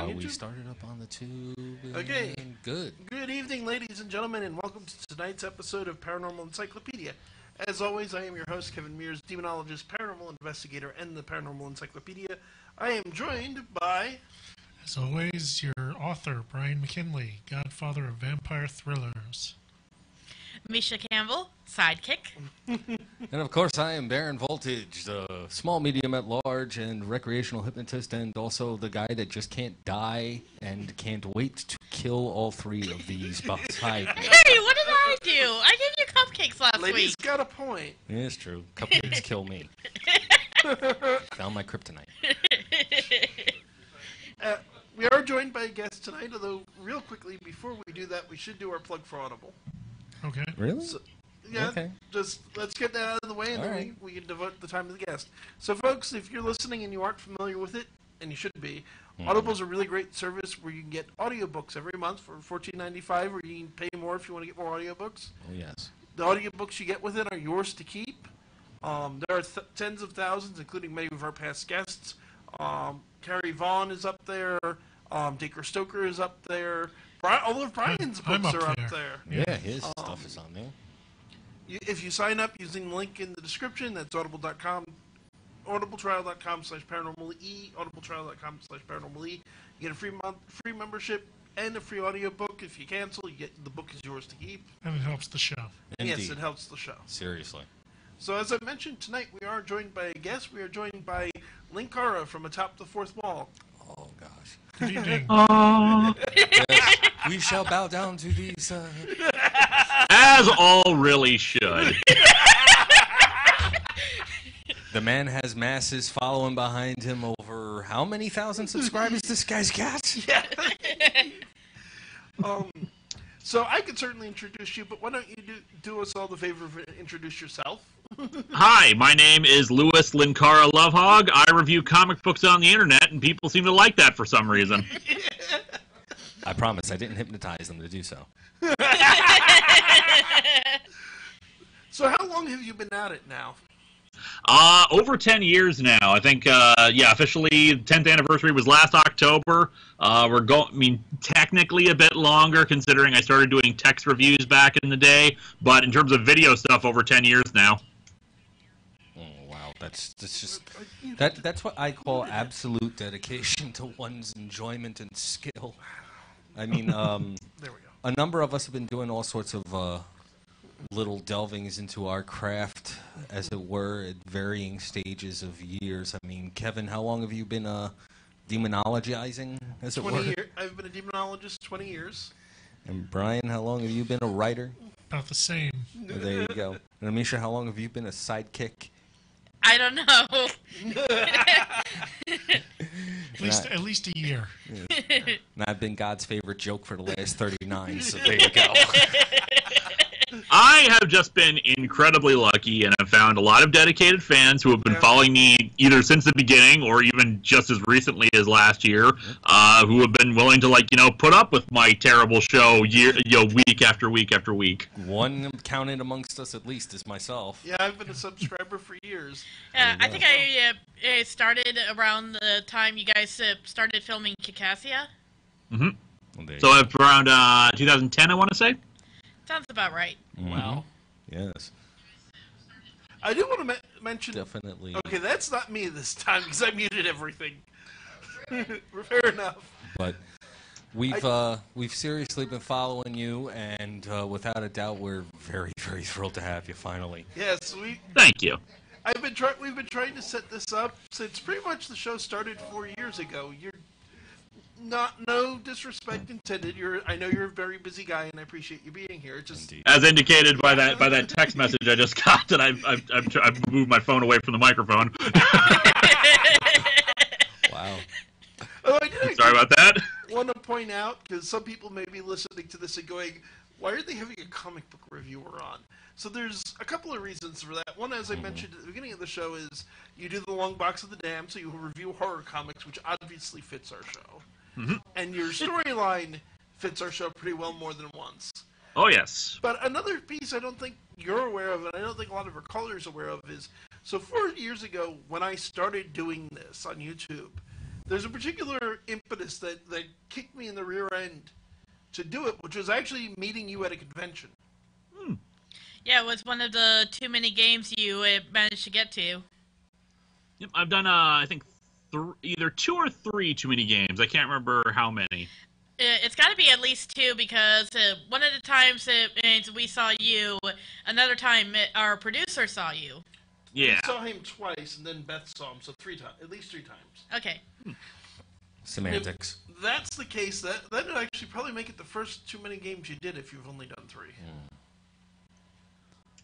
YouTube? We started up on the tube. Okay. Good. Good evening, ladies and gentlemen, and welcome to tonight's episode of Paranormal Encyclopedia. As always, I am your host, Kevin Mears, demonologist, paranormal investigator, and the Paranormal Encyclopedia. I am joined by... As always, your author, Brian McKinley, godfather of vampire thrillers. Misha Campbell, sidekick. And of course, I am Baron Voltage, the small, medium at large, and recreational hypnotist, and also the guy that just can't die and can't wait to kill all three of these beside me. Hey, what did I do? I gave you cupcakes last Lady's week. got a point. Yeah, it's true. Cupcakes kill me. Found my kryptonite. We are joined by a guest tonight, although real quickly, before we do that, we should do our plug for Audible. Okay. Really? So, yeah, Okay. just let's get that out of the way, and All then right. we can devote the time to the guest. So, folks, if you're listening and you aren't familiar with it, and you should be, Audible's a really great service where you can get audiobooks every month for $14.95, or you can pay more if you want to get more audiobooks. Oh, yes. The audiobooks you get with it are yours to keep. There are tens of thousands, including many of our past guests. Carrie Vaughn is up there. Dacre Stoker is up there. All of Brian's books are up there. Yeah, his stuff is on there. If you sign up using the link in the description, that's audible.com, audibletrial.com/paranormale, audibletrial.com/paranormale. You get a free membership and a free audiobook. If you cancel, the book is yours to keep. And it helps the show. Indeed. Yes, it helps the show. Seriously. So as I mentioned, tonight we are joined by a guest. We are joined by Linkara from Atop the Fourth Wall. Oh, gosh. Good evening. Yes, we shall bow down to these... As all really should. The man has masses following behind him over how many thousand subscribers this guy's got? Yeah. So I could certainly introduce you, but why don't you do us all the favor of introduce yourself? Hi, my name is Louis Linkara Lovehog. I review comic books on the internet, and people seem to like that for some reason. I promise, I didn't hypnotize them to do so. So how long have you been at it now? Over 10 years now. I think, officially 10th anniversary was last October. Technically a bit longer, considering I started doing text reviews back in the day, but in terms of video stuff, over 10 years now. Oh, wow, that's what I call absolute dedication to one's enjoyment and skill. I mean, there we go. A number of us have been doing all sorts of little delvings into our craft, as it were, at varying stages of years. I mean, Kevin, how long have you been demonologizing, as it were? 20 years. I've been a demonologist 20 years. And Brian, how long have you been a writer? About the same. Well, there you go. And Amisha, how long have you been a sidekick? I don't know. At least a year. Yes. And I've been God's favorite joke for the last 39, so there you go. I have just been incredibly lucky and have found a lot of dedicated fans who have been following me either since the beginning or even just as recently as last year, who have been willing to, put up with my terrible show week after week after week. One counted amongst us at least is myself. Yeah, I've been a subscriber for years. I think I started around the time you guys started filming Kikassia. Mm-hmm. Well, So it's around 2010, I want to say. Sounds about right. Mm-hmm. Wow. Yes. I do want to mention... Definitely. Okay, that's not me this time, because I muted everything. Fair enough. But we've seriously been following you, and without a doubt, we're very, very thrilled to have you finally. Yes, Thank you. we've been trying to set this up since pretty much the show started 4 years ago. No disrespect intended. I know you're a very busy guy, and I appreciate you being here. Indeed. As indicated by that text message I just got, that I've moved my phone away from the microphone. Wow. Oh, Sorry about that. I want to point out, because some people may be listening to this and going, why are they having a comic book reviewer on? So there's a couple of reasons for that. One, as I mentioned at the beginning of the show, is you do the long box of the damned, so you review horror comics, which obviously fits our show. Mm-hmm. And your storyline fits our show pretty well more than once. Oh, yes. But another piece I don't think you're aware of, and I don't think a lot of our callers are aware of, is, so 4 years ago, when I started doing this on YouTube, there's a particular impetus that kicked me in the rear end to do it, which was actually meeting you at a convention. Yeah, it was one of the too many games you managed to get to. Yep, I've done, I think, either 2 or 3 too many games. I can't remember how many. It's got to be at least 2 because one of the times we saw you, another time our producer saw you. Yeah. We saw him twice, and then Beth saw him, so 3 times, at least 3 times. Okay. Semantics. If that's the case, that would actually probably make it the first too many games you did if you've only done 3.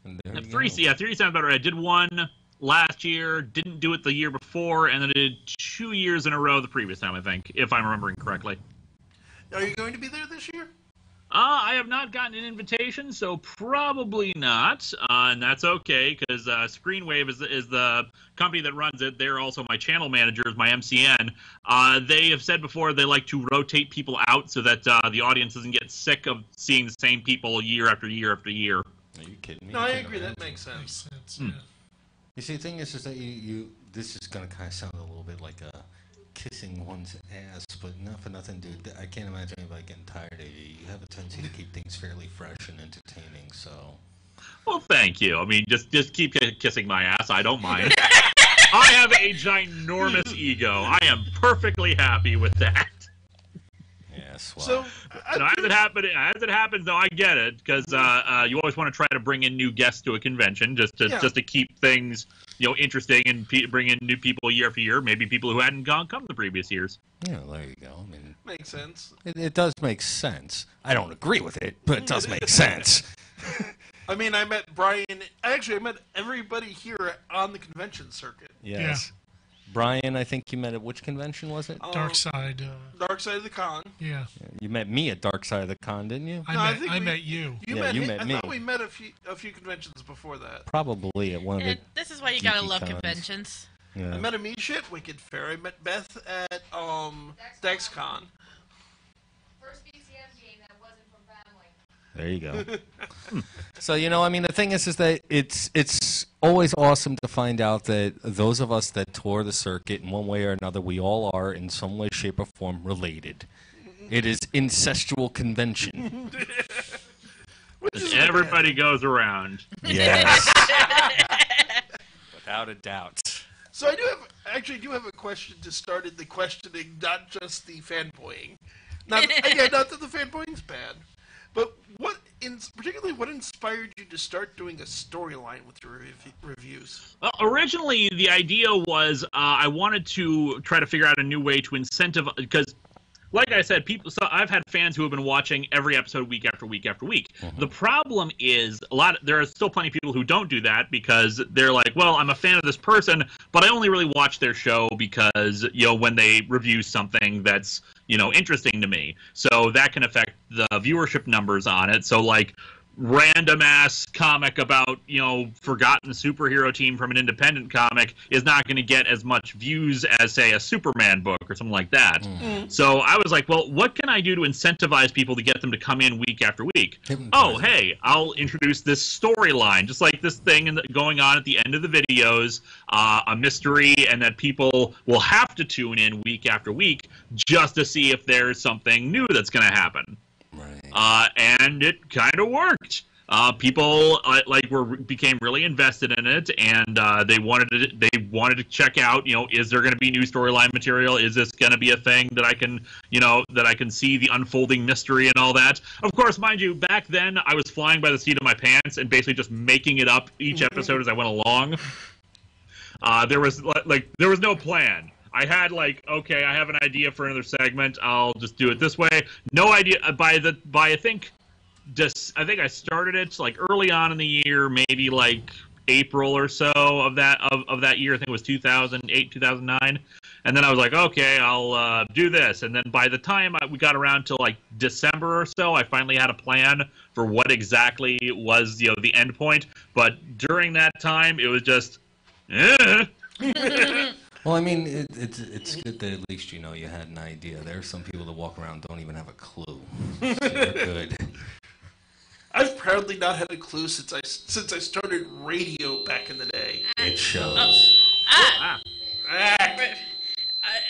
And there you 3 go. 3 sounds better. I did 1 last year, didn't do it the year before, and then I did 2 years in a row the previous time, I think, if I'm remembering correctly. Are you going to be there this year? I have not gotten an invitation, so probably not, and that's okay, because Screenwave is the company that runs it. They're also my channel managers, my MCN. They have said before they like to rotate people out so that the audience doesn't get sick of seeing the same people year after year after year. Are you kidding me? No, I agree. That makes Makes sense. sense. Yeah. You see, the thing is that this is going to kind of sound a little bit like kissing one's ass, but not for nothing, dude. I can't imagine anybody getting tired of you. You have a tendency to keep things fairly fresh and entertaining, so... Well, thank you. I mean, just keep kissing my ass. I don't mind. I have a ginormous ego. I am perfectly happy with that. Yes, well... So, No, as it happens, though, I get it, because you always want to try to bring in new guests to a convention, just to keep things, interesting and bring in new people year after year. Maybe people who hadn't come the previous years. Yeah, there you go. I mean, makes sense. it does make sense. I don't agree with it, but it does make sense. I mean, I met Brian. Actually, I met everybody here on the convention circuit. Yes. Brian, I think you met at which convention was it? Dark Side. Dark Side of the Con. Yeah. You met me at Dark Side of the Con, didn't you? I met you. You Yeah, met you him. met I me. thought we met a few conventions before that. Probably at one of the... This is why you gotta geeky love cons. conventions. Yeah. I met Amisha at Wicked Fair. I met Beth at DexCon. First BCM game that wasn't from family. There you go. So, I mean, the thing is that it's always awesome to find out that those of us that tour the circuit in one way or another, we all are in some way, shape, or form related. It is incestual convention. Everybody goes around. Yes. Without a doubt. So I do have a question to start in the questioning, not just the fanboying. Not that the fanboying's bad, but particularly what inspired you to start doing a storyline with your reviews? Well, originally, the idea was I wanted to try to figure out a new way to incentivize, because, like I said, so I've had fans who have been watching every episode week after week after week. The problem is there are still plenty of people who don't do that because they're like, well, I'm a fan of this person, but I only really watch their show because, when they review something that's, interesting to me. So that can affect the viewership numbers on it. So, like, random ass comic about forgotten superhero team from an independent comic is not going to get as much views as, say, a Superman book or something like that. So I was like, well, what can I do to incentivize people to get them to come in week after week? Oh, hey, I'll introduce this storyline, just like this thing going on at the end of the videos, a mystery, and that people will have to tune in week after week just to see if there's something new that's going to happen. Right. And it kind of worked. People became really invested in it, and they wanted to check out. Is there going to be new storyline material? Is this going to be a thing that I can see the unfolding mystery and all that? Of course, mind you, back then I was flying by the seat of my pants and basically just making it up each episode as I went along. There was no plan. I had okay, I have an idea for another segment. I'll just do it this way. I think I started it early on in the year, maybe April or so of that year. I think it was 2008, 2009. And then I was like, okay, I'll do this. And then by the time we got around to December or so, I finally had a plan for what exactly was the end point. But during that time, it was just. Well, I mean, it's good that at least you had an idea. There are some people that walk around don't even have a clue. So you're good. I've proudly not had a clue since I started radio back in the day. It shows.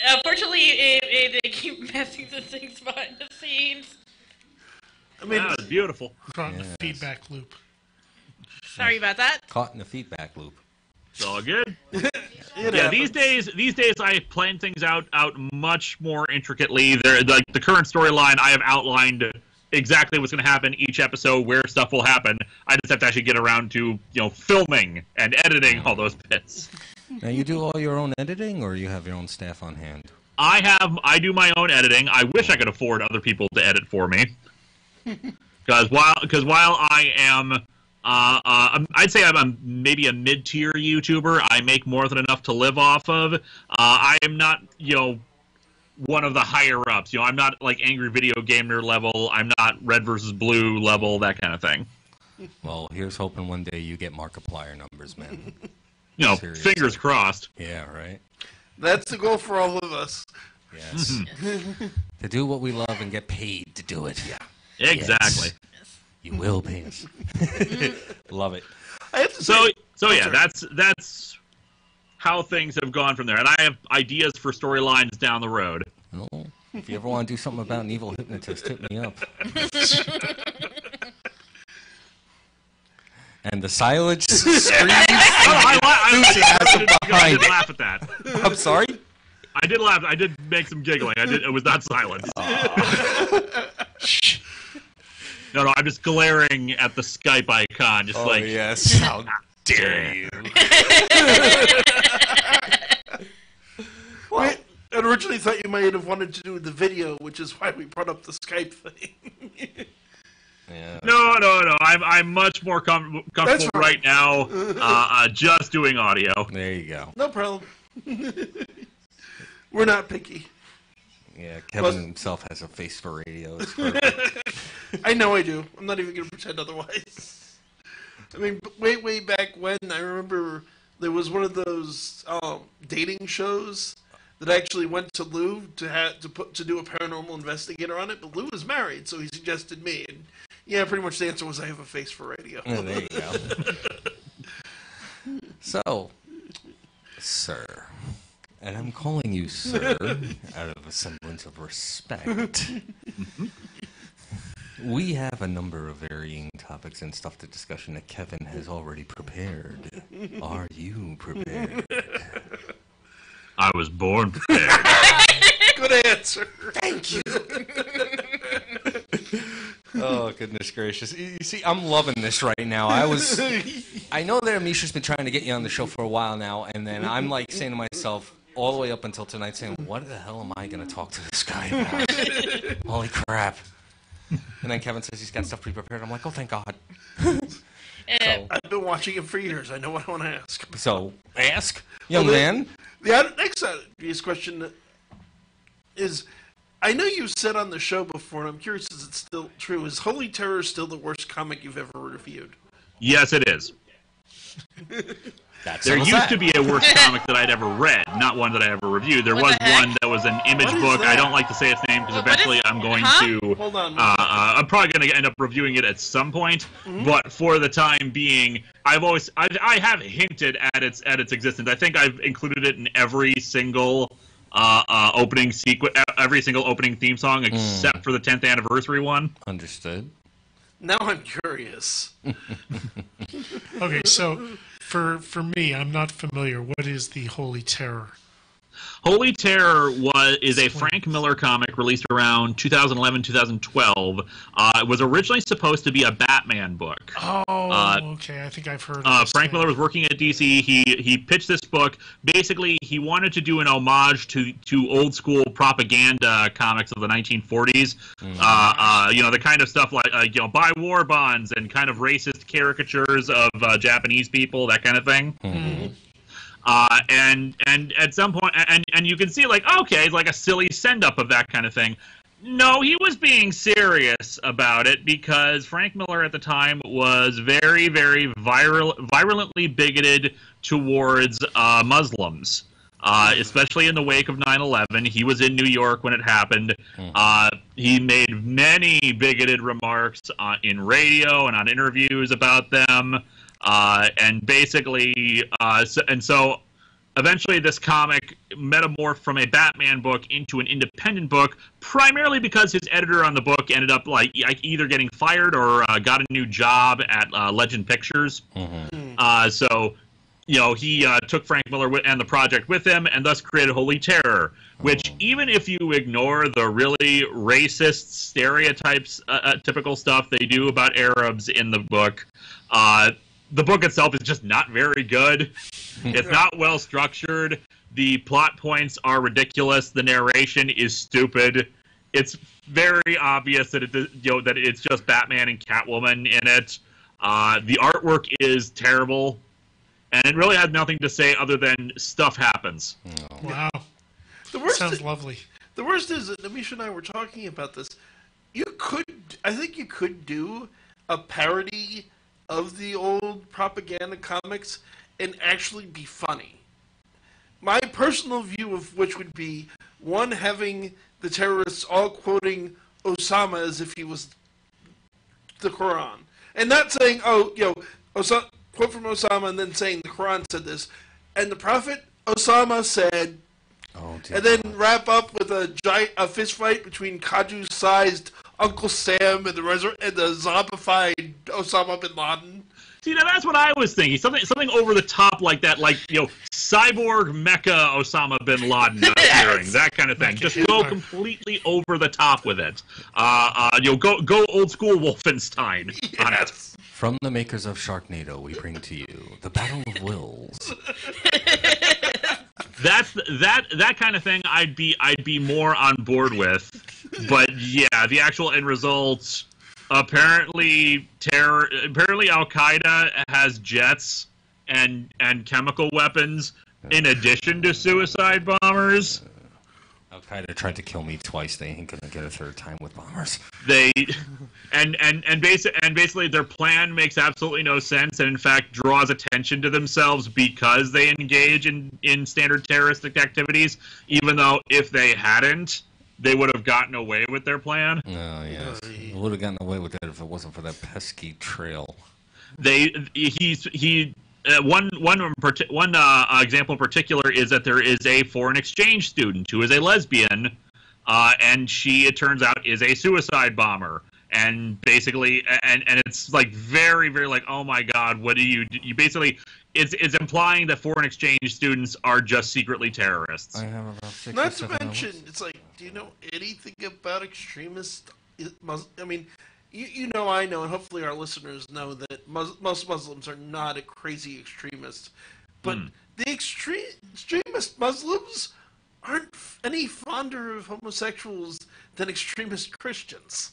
Unfortunately, they keep messing the things behind the scenes. I mean, That was beautiful. Caught in a feedback loop. Sorry about that. Caught in the feedback loop. It's all good. it Yeah, happens. these days I plan things out much more intricately. Like the current storyline, I have outlined exactly what's going to happen each episode, where stuff will happen. I just have to actually get around to filming and editing all those bits. Now, you do all your own editing, or you have your own staff on hand? I do my own editing. I wish I could afford other people to edit for me. Because while I am I'd say I'm maybe a mid-tier YouTuber. I make more than enough to live off of. I am not, one of the higher-ups. I'm not like Angry Video Gamer level. I'm not Red versus Blue level, that kind of thing. Well, here's hoping one day you get Markiplier numbers, man. Seriously. Fingers crossed. Yeah, right? That's the goal for all of us. Yes. To do what we love and get paid to do it. Yeah. Exactly. Yes. You will pay us. Love it. I have to So say, yeah, that's how things have gone from there. And I have ideas for storylines down the road. Oh, if you ever want to do something about an evil hypnotist, hit me up. And the silence screams enthusiasm I behind did it. laugh at that. I'm sorry? I did laugh. I did make some giggling. It was not silence. No, I'm just glaring at the Skype icon, just like, yes. How dare you? I originally thought you might have wanted to do the video, which is why we brought up the Skype thing. Yeah. No. I'm much more comfortable That's right now, just doing audio. There you go. No problem. We're not picky. Yeah, Kevin himself has a face for radio. It's perfect. I know I do. I'm not even going to pretend otherwise. I mean, way back when, I remember there was one of those dating shows that I actually went to Lou to do a paranormal investigator on it, but Lou was married, so he suggested me, and yeah, pretty much the answer was I have a face for radio. Yeah, there you go. So, sir, and I'm calling you sir out of a semblance of respect. We have a number of varying topics and stuff to discussion that Kevin has already prepared. Are you prepared? I was born prepared. Good answer. Thank you. Oh, goodness gracious. You see, I'm loving this right now. I know that Amisha's been trying to get you on the show for a while now, and then I'm like saying to myself all the way up until tonight saying, what the hell am I going to talk to this guy about? Holy crap. And then Kevin says he's got stuff pre-prepared. I'm like, oh, thank God. So, I've been watching him for years. I know what I want to ask. so ask, young Well, man. The next obvious question is, I know you said on the show before, and I'm curious if it's still true, is Holy Terror still the worst comic you've ever reviewed? Yes, it is. That There settles used that. to be a worse comic that I'd ever read, not one that I ever reviewed. There What was the heck? one that was an image What is book. I that? don't like to say its name because What is- eventually I'm going huh? to. Hold on. I'm probably going to end up reviewing it at some point, but for the time being, I have hinted at its existence. I think I've included it in every single opening sequence, every single opening theme song except for the 10th anniversary one. Understood. Now I'm curious. Okay, so for me, I'm not familiar. What is the Holy Terror? Holy Terror is a Frank Miller comic released around 2011-2012. It was originally supposed to be a Batman book. Oh, okay. I think I've heard of this Frank thing. Miller was working at DC. He pitched this book. Basically, he wanted to do an homage to old school propaganda comics of the 1940s. The kind of stuff like buy war bonds and kind of racist caricatures of Japanese people, that kind of thing. And at some point, and you can see like, okay, it's like a silly send-up of that kind of thing. No, he was being serious about it because Frank Miller at the time was very, very virulently bigoted towards Muslims, especially in the wake of 9/11. He was in New York when it happened. He made many bigoted remarks in radio and on interviews about them. And basically, so eventually this comic metamorphed from a Batman book into an independent book, primarily because his editor on the book ended up like either getting fired or got a new job at Legend Pictures. So, he took Frank Miller and the project with him, and thus created Holy Terror, which, even if you ignore the really racist stereotypes, typical stuff they do about Arabs in the book itself is just not very good. It's not well structured. The plot points are ridiculous. The narration is stupid. It's very obvious that that it's just Batman and Catwoman in it. The artwork is terrible, and it really has nothing to say other than stuff happens. Wow. Sounds lovely. The worst is that Amisha and I were talking about this. I think you could do a parody of the old propaganda comics and actually be funny. My personal view of which would be, one, having the terrorists all quoting Osama as if he was the Quran. And not saying, quote from Osama and then saying the Quran said this. And the Prophet Osama said, and then wrap up with a fist fight between Kaju-sized Uncle Sam and the zombified Osama bin Laden. See, now that's what I was thinking. Something over the top like that, cyborg mecha Osama bin Laden appearing, that kind of thing. Just go completely over the top with it. Go old school Wolfenstein on it. From the makers of Sharknado, we bring to you the Battle of Wills. That kind of thing I'd be more on board with. But yeah, the actual end results. Apparently Al Qaeda has jets and chemical weapons in addition to suicide bombers. Al Qaeda tried to kill me twice. They ain't gonna get a third time with bombers. Basically their plan makes absolutely no sense, and in fact draws attention to themselves because they engage in standard terroristic activities. Even though if they hadn't, they would have gotten away with their plan. Oh, yes. They would have gotten away with it if it wasn't for that pesky trail. One example in particular is that there is a foreign exchange student who is a lesbian, and she, it turns out, is a suicide bomber. And basically, and it's like very, very like, oh my God, what do you basically, it's implying that foreign exchange students are just secretly terrorists. I have about 6 Not or to 7 mention, hours. it's like, do you know anything about extremist? I mean, I know, and hopefully our listeners know that most Muslims are not crazy extremists, but the extremist Muslims aren't any fonder of homosexuals than extremist Christians.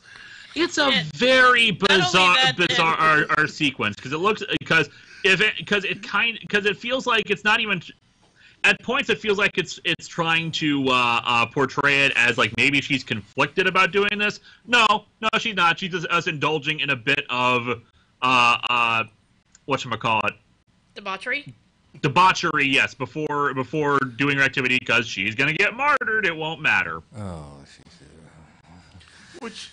It's a very bizarre sequence because it feels like it's not even. At points, it feels like it's trying to portray it as like maybe she's conflicted about doing this. No, she's not. She's just us indulging in a bit of whatchamacallit? Debauchery, yes. Before doing her activity, because she's gonna get martyred. It won't matter. Oh, Which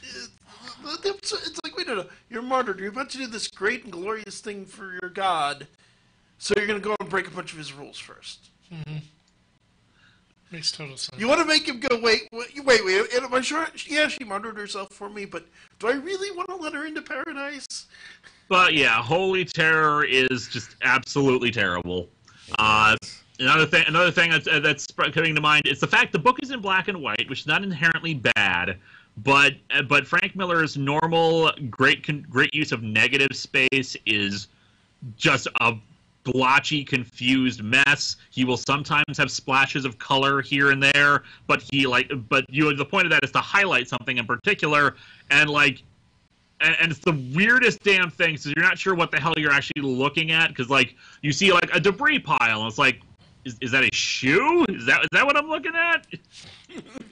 it's like, wait a minute, you're martyred. You're about to do this great and glorious thing for your God, so you're gonna go and break a bunch of his rules first. Mm-hmm. Makes total sense. You want to make him go, wait, am I sure? Yeah, she martyred herself for me, but do I really want to let her into paradise? But yeah, Holy Terror is just absolutely terrible. Another thing that's coming to mind is the fact the book is in black and white, which is not inherently bad, but Frank Miller's normal great use of negative space is just a blotchy, confused mess. He will sometimes have splashes of color here and there, but the point of that is to highlight something in particular, and it's the weirdest damn thing, so you're not sure what the hell you're actually looking at, because you see a debris pile, and it's like, is that a shoe? Is that what I'm looking at?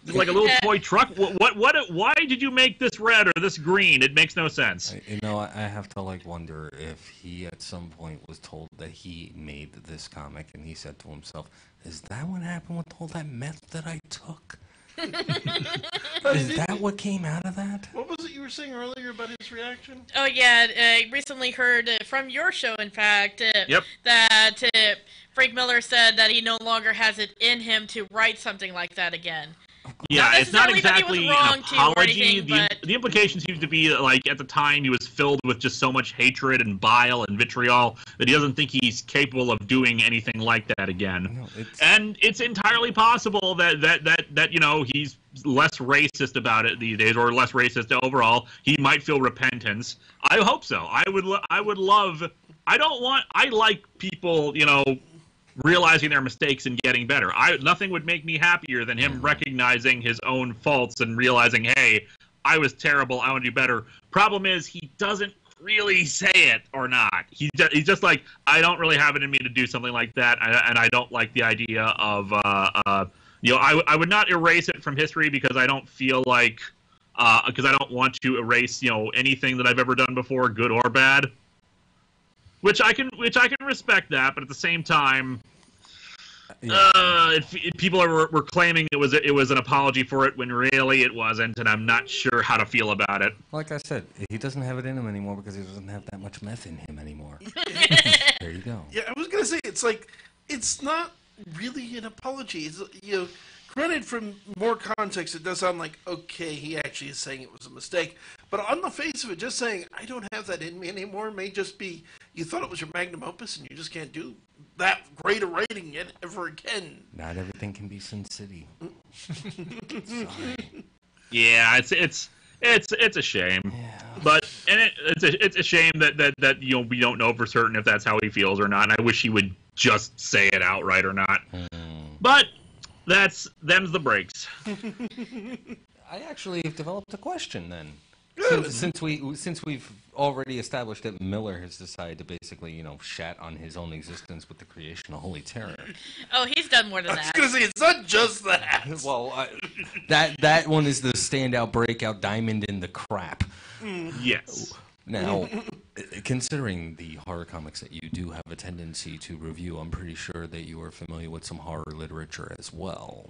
Like a little toy truck? Why did you make this red or this green? It makes no sense. I have to wonder if he at some point was told that he made this comic and he said to himself, is that what happened with all that meth that I took? Is that what came out of that? What was it you were saying earlier about his reaction? Oh yeah, I recently heard from your show, in fact, Yep. that Frank Miller said that he no longer has it in him to write something like that again. Yeah, it's not necessarily that he was exactly wrong an to or apology. anything, but- The implication seems to be that, like, at the time he was filled with just so much hatred and bile and vitriol that he doesn't think he's capable of doing anything like that again. No, And it's entirely possible that you know, he's less racist about it these days, or less racist overall. He might feel repentance. I hope so. I would love. I like people, you know, realizing their mistakes and getting better. Nothing would make me happier than him recognizing his own faults and realizing, hey, I was terrible, I want to do better. Problem is, he doesn't really say it or not. He's just like, I don't really have it in me to do something like that, and I don't like the idea of, you know, I would not erase it from history because I don't feel like, because I don't want to erase, you know, anything that I've ever done before, good or bad. Which I can respect that, but at the same time, people were claiming it was an apology for it when really it wasn't, and I'm not sure how to feel about it. Like I said, he doesn't have it in him anymore because he doesn't have that much meth in him anymore. There you go. Yeah, I was gonna say it's like it's not really an apology. It's, you know, granted, from more context, it does sound like okay, he actually is saying it was a mistake. But on the face of it, just saying I don't have that in me anymore may just be you thought it was your magnum opus and you just can't do that great a writing it ever again. Not everything can be Sin City. Sorry. Yeah, it's a shame, but it's a shame that you know, we don't know for certain if that's how he feels or not. And I wish he would just say it outright or not. But them's the breaks. I actually have developed a question then. Good. Since we've already established that Miller has decided to basically, you know, shat on his own existence with the creation of Holy Terror. Oh, he's done more than I was that. gonna say it's not just that. Well, that one is the standout breakout diamond in the crap. Yes. Now, considering the horror comics that you do have a tendency to review, I'm pretty sure that you are familiar with some horror literature as well.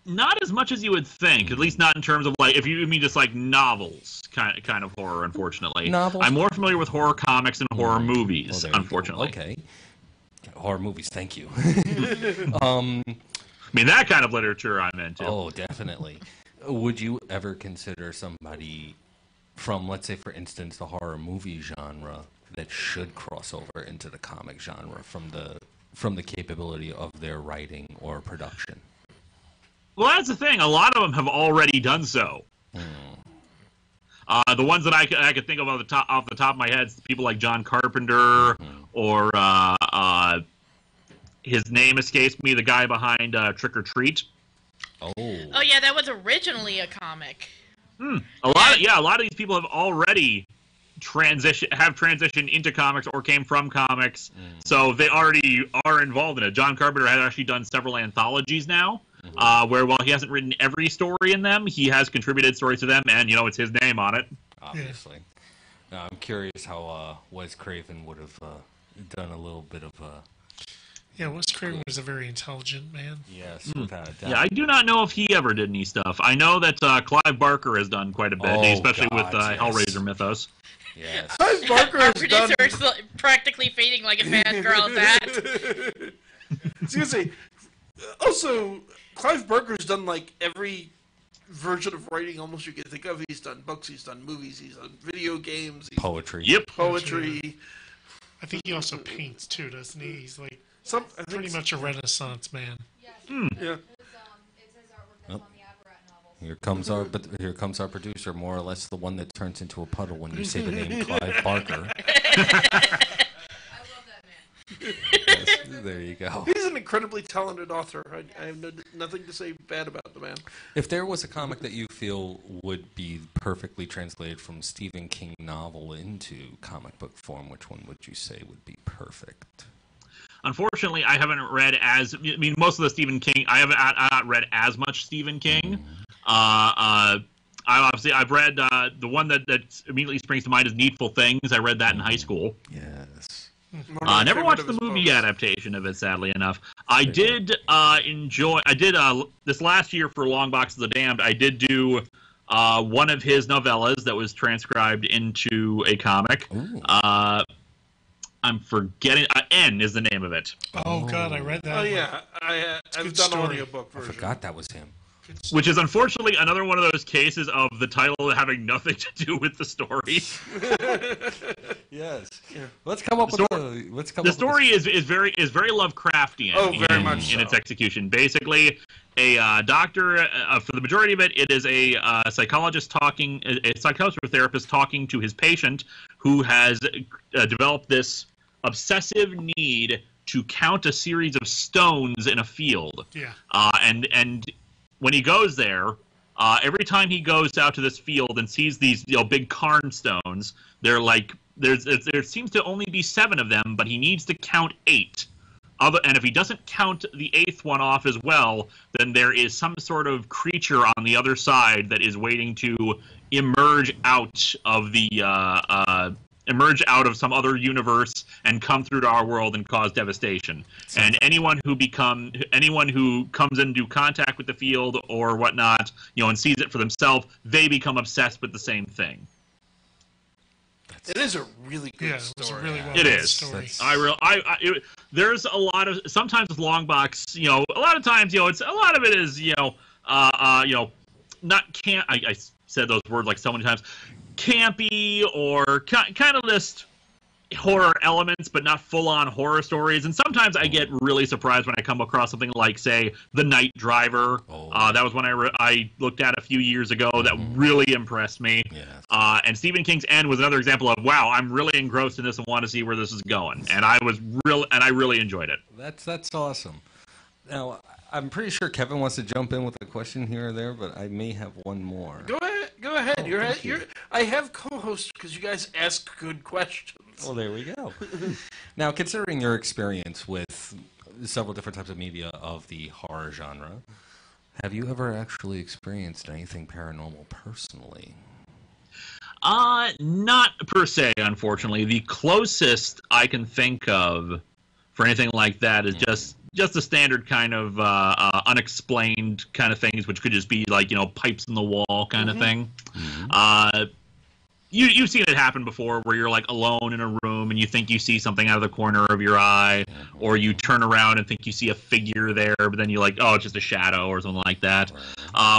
Not as much as you would think. At least not in terms of, like, if you mean just like novels, kind of horror. Unfortunately, Novels? I'm more familiar with horror comics and horror movies. Well, there you go. Unfortunately, Okay. Horror movies, thank you. I mean, that kind of literature I'm into. Oh, definitely. Would you ever consider somebody from, let's say, for instance, the horror movie genre that should cross over into the comic genre from the capability of their writing or production? Well, that's the thing. A lot of them have already done so. The ones that I could think of off the top of my head, people like John Carpenter, or his name escapes me, the guy behind Trick or Treat. Oh. Oh yeah, that was originally a comic. A lot of these people have already transitioned into comics or came from comics, so they already are involved in it. John Carpenter has actually done several anthologies now. Where, while he hasn't written every story in them, he has contributed stories to them, and, you know, it's his name on it. Obviously. Now, I'm curious how Wes Craven would have done a little bit of... Yeah, Wes Craven was a very intelligent man. yes, without a doubt. Yeah, I do not know if he ever did any stuff. I know that Clive Barker has done quite a bit, Oh, especially God, with yes. Hellraiser Mythos. Yes. Clive Barker Our has done. producer's practically fading like a fat girl's hat. I was gonna say, also, Clive Barker's done like every version of writing almost you can think of. He's done books, he's done movies, he's done video games, he's Poetry. Yep. poetry. I think he also paints too, doesn't he? He's like I think pretty much a Renaissance man. Yes. Yeah. It's his artwork that's on the Aberrat novels. Here comes our producer, more or less the one that turns into a puddle when you say the name Clive Barker. I love that man. Yes, there you go. He's an incredibly talented author. I have nothing to say bad about the man. If there was a comic that you feel would be perfectly translated from Stephen King novel into comic book form, which one would you say would be perfect? Unfortunately, I haven't read most of the Stephen King. I haven't not read as much Stephen King. I've read the one that immediately springs to mind is Needful Things. I read that in high school. Yes. Never watched the movie adaptation of it, sadly enough. I did enjoy. This last year for Long Box of the Damned. I did do one of his novellas that was transcribed into a comic. I'm forgetting. N is the name of it. Oh God, I read that. Oh yeah, I've done audiobook version. I forgot that was him. Which is unfortunately another one of those cases of the title having nothing to do with the story. Yes. Yeah. Let's come up with the story is very Lovecraftian. Oh, very much in its execution. Basically, a doctor for the majority of it, it is a psychologist or therapist talking to his patient who has developed this obsessive need to count a series of stones in a field. Yeah. And when he goes there, every time he goes out to this field and sees these big cairn stones, they're like there seems to only be 7 of them, but he needs to count 8. And if he doesn't count the 8th one off as well, then there is some sort of creature on the other side that is waiting to emerge out of some other universe and come through to our world and cause devastation. And anyone who comes into contact with the field or whatnot, and sees it for themselves, they become obsessed with the same thing. It is a really good story. It's a really well It is. story. There's a lot of sometimes with long box. A lot of times, it's a lot of it is not can't. I said those words like so many times. Campy or kind of just horror elements, but not full-on horror stories. And sometimes I get really surprised when I come across something like, say, The Night Driver. That was one I looked at a few years ago that really impressed me. Yes. And Stephen King's End was another example of, wow, I'm really engrossed in this and want to see where this is going. And I really enjoyed it. That's awesome. Now, I'm pretty sure Kevin wants to jump in with a question here or there, but I may have one more. Go ahead. I have co-hosts because you guys ask good questions. Well, there we go. Now, considering your experience with several different types of media of the horror genre, have you ever actually experienced anything paranormal personally? Not per se, unfortunately. The closest I can think of for anything like that is just the standard kind of unexplained kind of things, which could just be like, pipes in the wall kind of thing. You've seen it happen before where you're like alone in a room and you think you see something out of the corner of your eye, or you turn around and think you see a figure there, but then you're like, oh, it's just a shadow or something like that.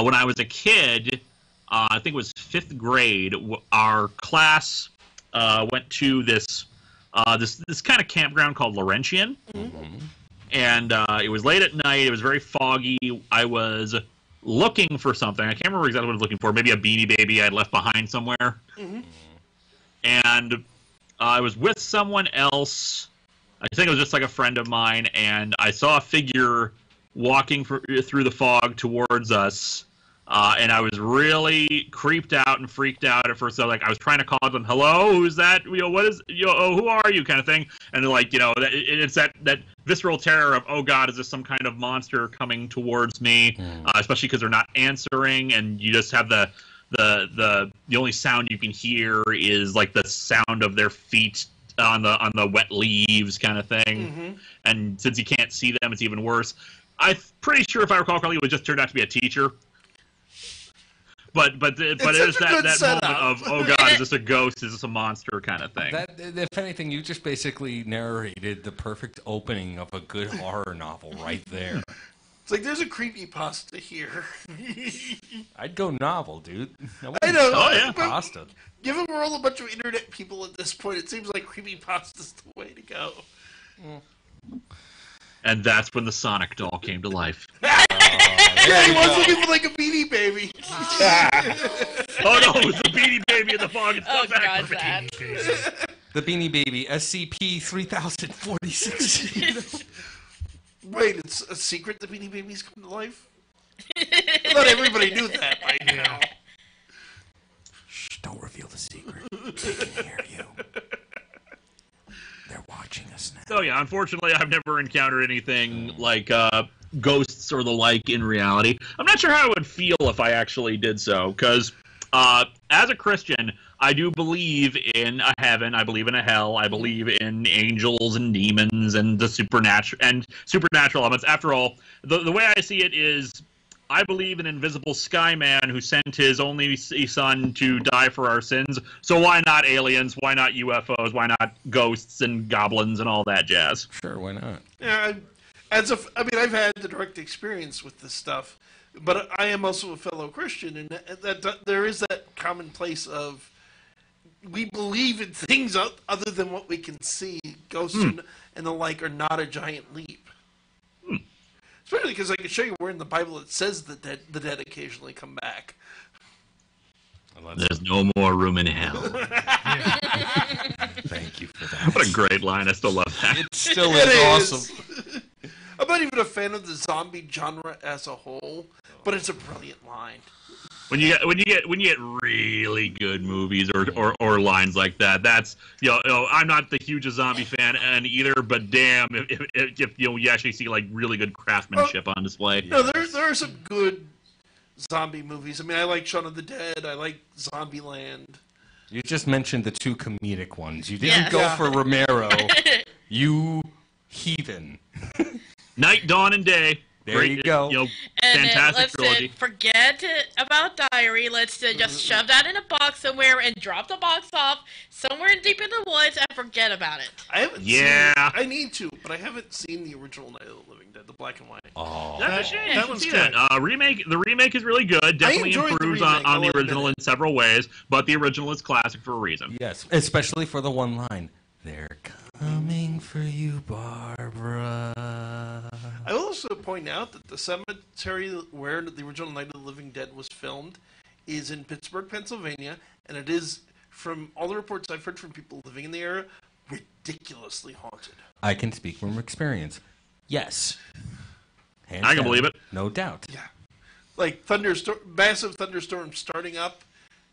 When I was a kid, I think it was 5th grade, our class went to this kind of campground called Laurentian. And it was late at night. It was very foggy. I was looking for something. I can't remember exactly what I was looking for. Maybe a Beanie Baby I had left behind somewhere. And I was with someone else. I think it was just like a friend of mine. And I saw a figure walking through the fog towards us. And I was really creeped out and freaked out at first. So I was trying to call them, hello, who's that? What is, who are you, kind of thing. And they're like, it's that visceral terror of, oh God, is this some kind of monster coming towards me? Especially because they're not answering, and you just have the only sound you can hear is like the sound of their feet on the wet leaves, kind of thing. And since you can't see them, it's even worse. I'm pretty sure, if I recall correctly, it would just turn out to be a teacher. But it is that moment of, oh God, is this a ghost? Is this a monster, kind of thing? If anything, you just basically narrated the perfect opening of a good horror novel right there. It's like there's a creepypasta here. I'd go novel, dude. I know. Oh, yeah. Pasta. Given we're all a bunch of internet people at this point, it seems like creepypasta's the way to go. And that's when the Sonic doll came to life. Yeah, he was looking for like a Beanie Baby. Oh no, it was the Beanie Baby in the fog. It's not back. The Beanie Baby, SCP-3046. Wait, it's a secret the Beanie Babies come to life? I thought everybody knew that by now. Shh, don't reveal the secret. They can hear you. They're watching us now. So yeah, unfortunately, I've never encountered anything like ghosts or the like in reality. I'm not sure how I would feel if I actually did so, because as a Christian, I do believe in a heaven. I believe in a hell. I believe in angels and demons and the supernatural elements. After all, the way I see it is, I believe in an invisible sky man who sent his only son to die for our sins. So why not aliens? Why not UFOs? Why not ghosts and goblins and all that jazz? Sure, why not? Yeah, I've had the direct experience with this stuff, but I am also a fellow Christian, and that there is that common place of we believe in things other than what we can see. Ghosts and the like are not a giant leap. Especially because I can show you where in the Bible it says that the dead occasionally come back. There's no more room in hell. Thank you for that. What a great line. I still love that. It still is awesome. I'm not even a fan of the zombie genre as a whole, but it's a brilliant line. When you get really good movies or lines like that, that's I'm not the hugest zombie fan and either, but damn if you actually see like really good craftsmanship on display. No, there are some good zombie movies. I mean, I like Shaun of the Dead. I like Zombieland. You just mentioned the two comedic ones. You didn't go for Romero. You heathen. Night, Dawn, and Day. There you go. And Fantastic trilogy. Forget about Diary. Let's just shove that in a box somewhere and drop the box off somewhere deep in the woods and forget about it. I haven't seen it. I need to, but I haven't seen the original Night of the Living Dead, the black and white. Oh, That's a shame. that one's See good. that. The remake is really good. Definitely enjoyed the improves remake, on the I'll original in admit it. several ways, but the original is classic for a reason. yes, especially for the one line. They're coming for you, Barbara. I will also point out that the cemetery where the original Night of the Living Dead was filmed is in Pittsburgh, Pennsylvania, and it is, from all the reports I've heard from people living in the area, ridiculously haunted. I can speak from experience. Yes. Hands I can down. believe it. No doubt. Yeah. Like massive thunderstorms starting up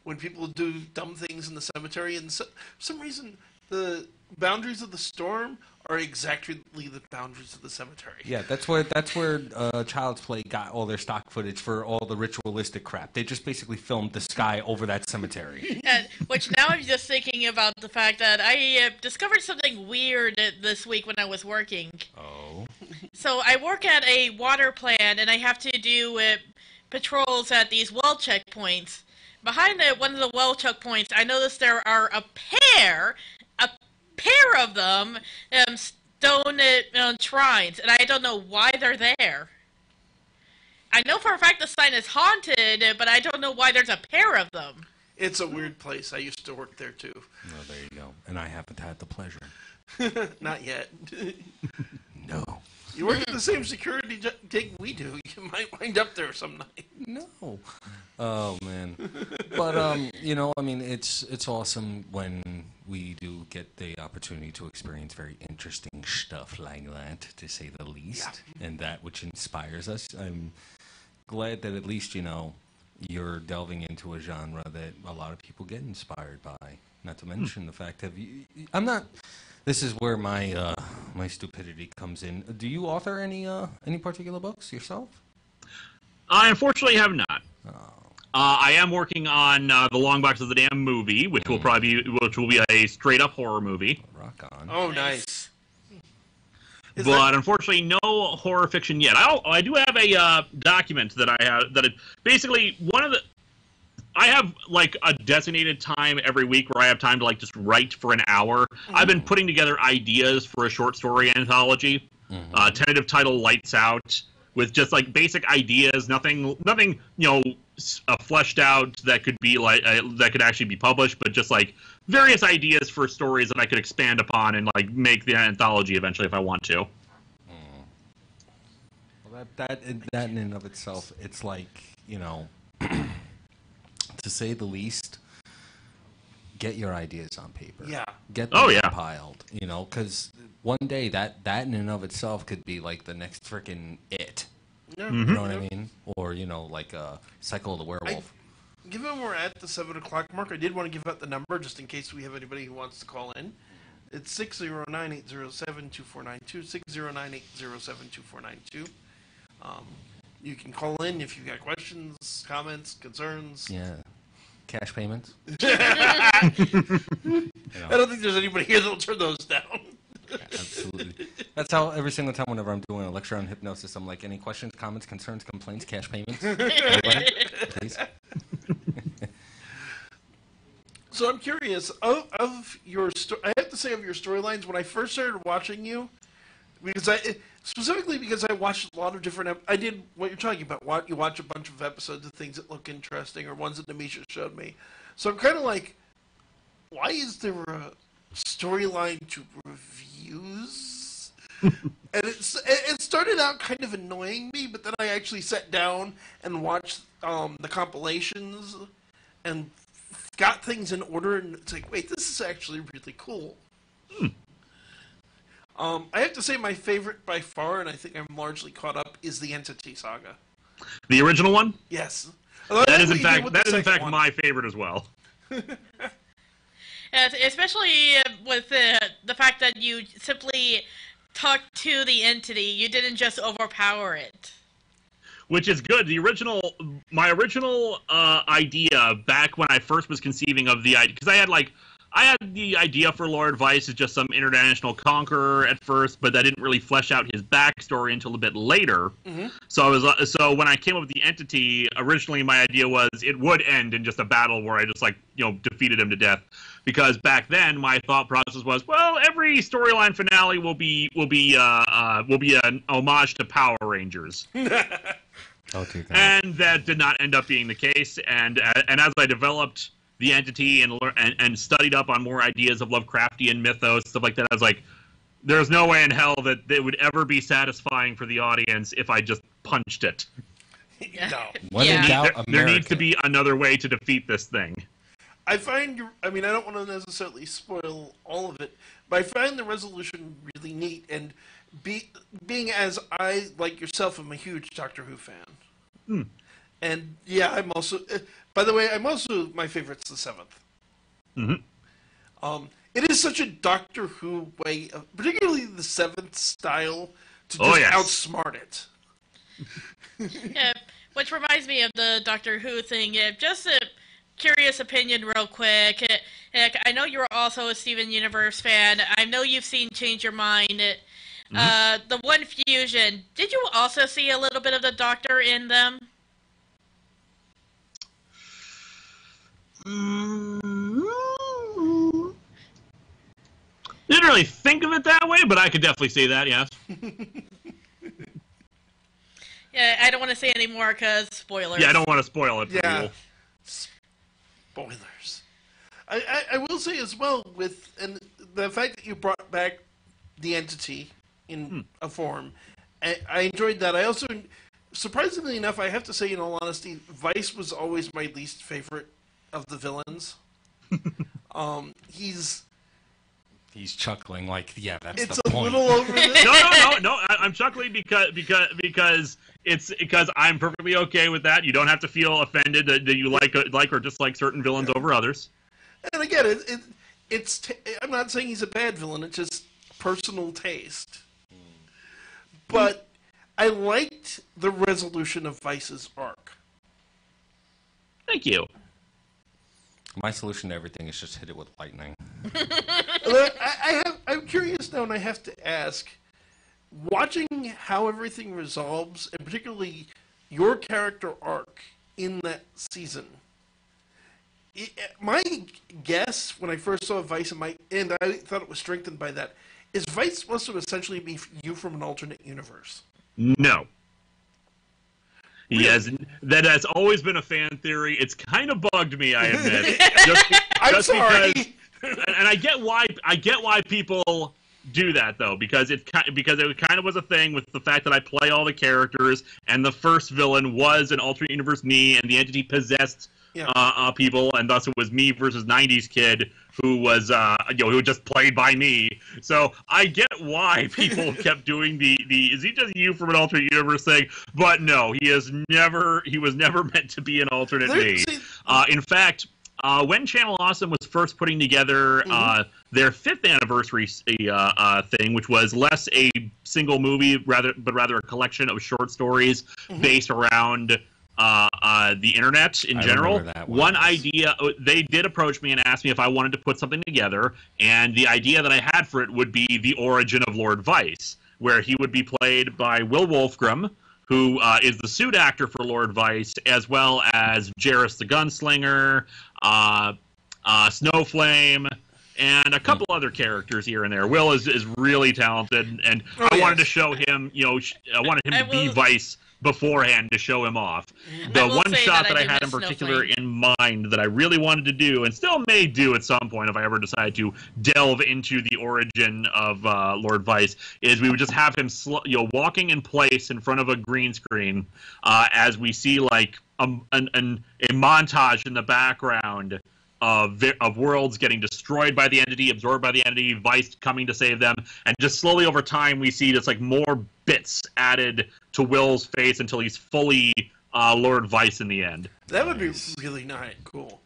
when people do dumb things in the cemetery, and for some reason the boundaries of the storm are exactly the boundaries of the cemetery. Yeah, that's where Child's Play got all their stock footage for all the ritualistic crap. They just basically filmed the sky over that cemetery. And, which now I'm just thinking about the fact that I discovered something weird this week when I was working. Oh. So I work at a water plant, and I have to do patrols at these well checkpoints. Behind one of the well checkpoints, I noticed there are a pair of them, stone shrines, and I don't know why they're there. I know for a fact the sign is haunted, but I don't know why there's a pair of them. It's a weird place. I used to work there too. Oh, there you go. And I haven't had the pleasure. Not yet. No. You work at the same security gig we do. You might wind up there some night. No. Oh man. But I mean, it's awesome when we do get the opportunity to experience very interesting stuff like that, to say the least, and that which inspires us. I'm glad that at least you're delving into a genre that a lot of people get inspired by. Not to mention the fact that I'm not. This is where my my stupidity comes in. Do you author any particular books yourself? I unfortunately have not. Oh. I am working on The Long Box of the Damn movie, which will be a straight up horror movie. Rock on. Oh, nice. But unfortunately, no horror fiction yet. I do have a document that I have that basically I have like a designated time every week where I have time to like just write for an hour. I've been putting together ideas for a short story anthology. Tentative title Lights Out, with just like basic ideas, nothing fleshed out that could be like that could actually be published, but just like various ideas for stories that I could expand upon and like make the anthology eventually if I want to. Well, that in and of itself, it's like to say the least, get your ideas on paper. Yeah. Get them compiled, because one day that in and of itself could be like the next frickin' It. Yeah. You know what I mean? Or, like a Cycle of the Werewolf. Given we're at the 7 o'clock mark, I did want to give out the number just in case we have anybody who wants to call in. It's 609-807-2492, 609-807-2492. You can call in if you've got questions, comments, concerns. Yeah. cash payments. I don't think there's anybody here that'll turn those down. Absolutely. That's how every single time whenever I'm doing a lecture on hypnosis, I'm like, any questions, comments, concerns, complaints, cash payments? Anybody? Please. So I'm curious, of your I have to say, of your storylines, when I first started watching you, because specifically because I watched a lot of different, I did what you're talking about. You watch a bunch of episodes of things that look interesting, or ones that Demisha showed me. So I'm kind of like, why is there a storyline to reviews? And it started out kind of annoying me, but then I actually sat down and watched the compilations and got things in order, and it's like, wait, this is actually really cool. I have to say my favorite by far, and I think I'm largely caught up, is the Entity Saga. The original one? Yes. That is in fact my favorite as well. Especially with the fact that you simply talked to the entity, you didn't just overpower it. Which is good. My original idea back when I first was conceiving of the idea, because I had the idea for Lord Vice as just some international conqueror at first, but that didn't really flesh out his backstory until a bit later. Mm-hmm. So when I came up with the entity, originally my idea was it would end in just a battle where I just defeated him to death. Because back then my thought process was, well, every storyline finale will be an homage to Power Rangers. And that did not end up being the case. And as I developed the entity and studied up on more ideas of Lovecraftian mythos, stuff like that, I was like, there's no way in hell that it would ever be sasatisfying for the audience if I just punched it. No. There needs to be another way to defeat this thing. I don't want to necessarily spoil all of it, but I find the resolution really neat, and being as I, like yourself, am a huge Doctor Who fan. And yeah, I'm also, by the way, my favorite's the 7th. Mm-hmm. It is such a Doctor Who way of, particularly the 7th style, to just outsmart it. Yeah, which reminds me of the Doctor Who thing. Just a curious opinion real quick. I know you're also a Steven Universe fan. I know you've seen Change Your Mind. The One Fusion, did you also see a little bit of the Doctor in them? Didn't really think of it that way, but I could definitely see that, yes. Yeah, I don't want to say any more because spoilers. Yeah, I don't want to spoil it for you. Spoilers. I will say as well, and the fact that you brought back the entity in a form, I enjoyed that. I also, surprisingly enough, I have to say, in all honesty, Vice was always my least favorite of the villains. He's chuckling like, yeah, that's it's the point. It's a little over the No. I'm chuckling because I'm perfectly okay with that. You don't have to feel offended that you like or dislike certain villains over others. And again, I'm not saying he's a bad villain. It's just personal taste. But I liked the resolution of Vice's arc. Thank you. My solution to everything is just hit it with lightning. I'm curious now, and I have to ask, watching how everything resolves, and particularly your character arc in that season, my guess when I first saw Vice and I thought it was strengthened by that, is Vice supposed to essentially be you from an alternate universe? No. Really? That has always been a fan theory. It's kind of bugged me, I admit. I'm sorry. And I get why people do that though, because it kind of was a thing with the fact that I play all the characters, and the first villain was an alternate universe me, and the entity possessed people, and thus it was me versus 90s kid who was who just played by me. So I get why people kept doing the is he just you from an alternate universe thing? But no, he was never meant to be an alternate me. In fact, when Channel Awesome was first putting together their 5th anniversary thing, which was less a single movie, rather a collection of short stories based around the internet in I general. remember that one, One yes. idea, they did approach me and asked me if I wanted to put something together, and the idea that I had for it would be the origin of Lord Vice, where he would be played by Will Wolfgram, who is the suit actor for Lord Vice, as well as Jarrus the Gunslinger, Snowflame, and a couple other characters here and there. Will is really talented, and I wanted to show him, I wanted him to be Vice beforehand to show him off. The one shot that I had in particular in mind that I really wanted to do, and still may do at some point if I ever decide to delve into the origin of Lord Vice, is we would just have him walking in place in front of a green screen as we see like a montage in the background of worlds getting destroyed by the entity, absorbed by the entity, Vice coming to save them, and just slowly over time we see just like more bits added to Will's face until he's fully Lord Vice in the end. That would be really nice, cool.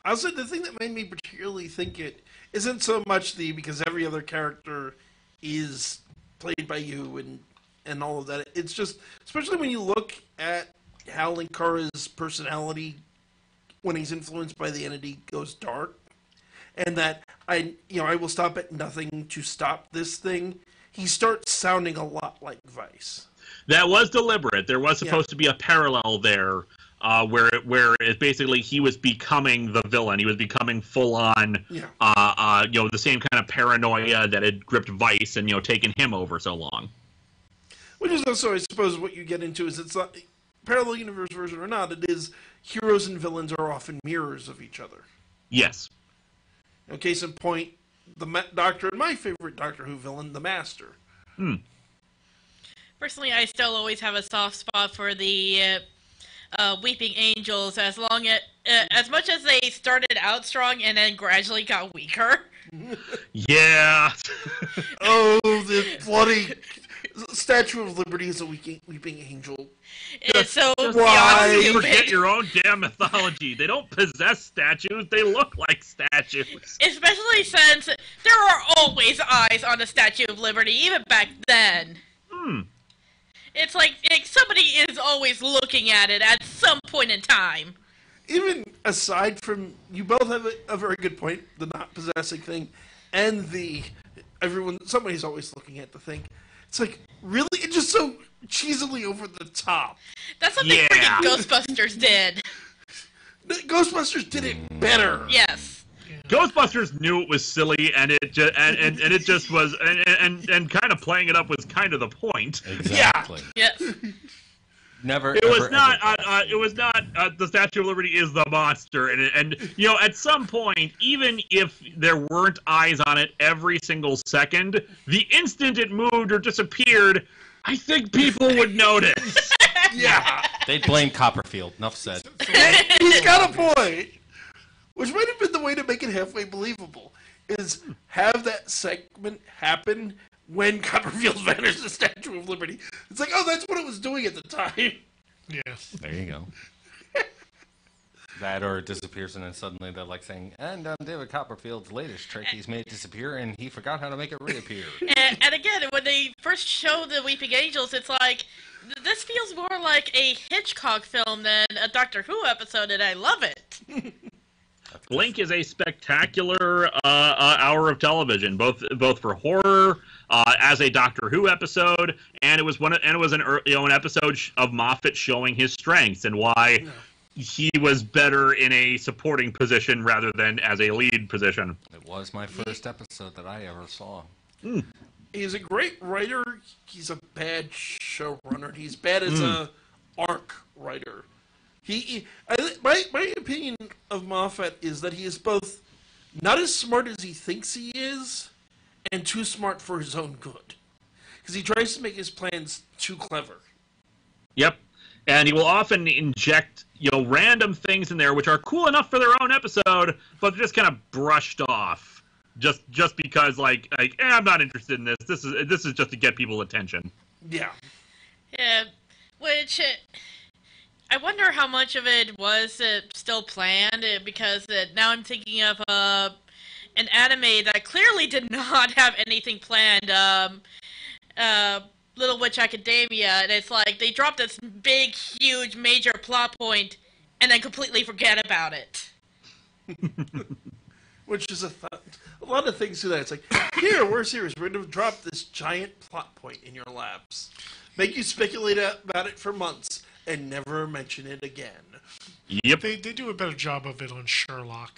Also, the thing that made me particularly think it isn't so much because every other character is played by you and all of that. It's just, especially when you look at how Linkara's personality, when he's influenced by the entity, goes dark, and that I will stop at nothing to stop this thing. He starts sounding a lot like Vice. That was deliberate. There was supposed to be a parallel there, where it basically he was becoming the villain. He was becoming full on, the same kind of paranoia that had gripped Vice and taken him over so long. Which is also, I suppose, what you get into is it's not parallel universe version or not. It is heroes and villains are often mirrors of each other. Yes. Case in point, the Doctor and my favorite Doctor Who villain, the Master. Personally, I still always have a soft spot for the Weeping Angels, as much as they started out strong and then gradually got weaker. Yeah. Oh, the bloody Statue of Liberty is a weeping angel. It's so why? beyond You stupid. forget your own damn mythology. They don't possess statues. They look like statues. Especially since there are always eyes on the Statue of Liberty, even back then. It's like somebody is always looking at it at some point in time. Even aside from, you both have a very good point, the not possessing thing, and somebody's always looking at the thing. It's like, really? It's just so cheesily over the top. That's something freaking Ghostbusters did. Ghostbusters did it better. Yes. Ghostbusters knew it was silly, and it just was, and kind of playing it up was kind of the point. Exactly. Yes. Never. It was not. The Statue of Liberty is the monster, and at some point, even if there weren't eyes on it every single second, the instant it moved or disappeared, I think people would notice. Yeah. They'd blame Copperfield. Enough said. He's got a point. Which might have been the way to make it halfway believable, is have that segment happen when Copperfield vanished the Statue of Liberty. It's like, oh, that's what it was doing at the time. Yes. There you go. That or it disappears and then suddenly they're like saying, and David Copperfield's latest trick, he's made it disappear and he forgot how to make it reappear. And again, when they first show the Weeping Angels, it's like, this feels more like a Hitchcock film than a Doctor Who episode, and I love it. Blink is a spectacular hour of television, both for horror, as a Doctor Who episode, and it was an episode of Moffat showing his strengths and why he was better in a supporting position rather than as a lead position. It was my first episode that I ever saw. He's a great writer. He's a bad showrunner. He's bad as a arc writer. My opinion of Moffat is that he is both not as smart as he thinks he is, and too smart for his own good. Because he tries to make his plans too clever. Yep. And he will often inject, random things in there which are cool enough for their own episode, but they're just kind of brushed off. Just because, I'm not interested in this. This is just to get people's attention. Yeah. Yeah, which... I wonder how much of it was still planned, because now I'm thinking of an anime that clearly did not have anything planned, Little Witch Academia, and it's like they dropped this big, huge, major plot point and then completely forget about it. Which is a lot of things to that. It's like, here, we're serious. We're going to drop this giant plot point in your laps. Make you speculate about it for months and never mention it again. Yep. They do a better job of it on Sherlock.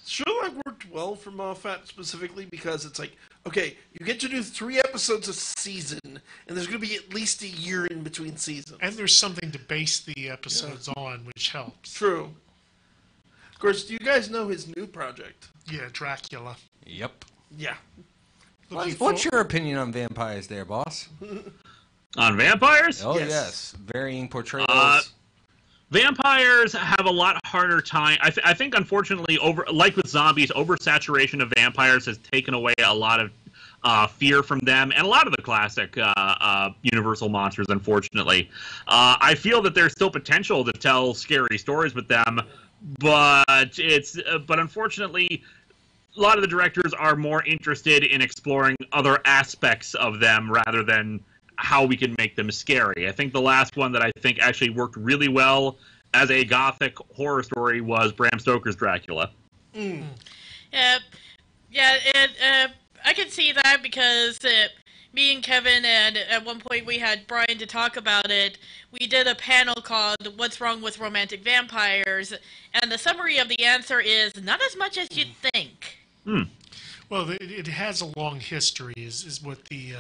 Sherlock worked well for Moffat specifically because it's like, okay, you get to do 3 episodes a season, and there's going to be at least a year in between seasons. And there's something to base the episodes on, which helps. True. Of course, do you guys know his new project? Yeah, Dracula. Yep. Yeah. What's your opinion on vampires there, boss? On vampires? Oh, Yes. yes. Varying portrayals. Vampires have a lot harder time. I think, unfortunately, like with zombies, oversaturation of vampires has taken away a lot of fear from them and a lot of the classic Universal monsters, unfortunately. I feel that there's still potential to tell scary stories with them, but unfortunately, a lot of the directors are more interested in exploring other aspects of them rather than how we can make them scary. I think the last one that I think actually worked really well as a gothic horror story was Bram Stoker's Dracula. Yeah, and I can see that because me and Kevin, and at one point we had Brian to talk about it. We did a panel called "What's Wrong with Romantic Vampires," and the summary of the answer is not as much as you'd think. Well, it has a long history, is what the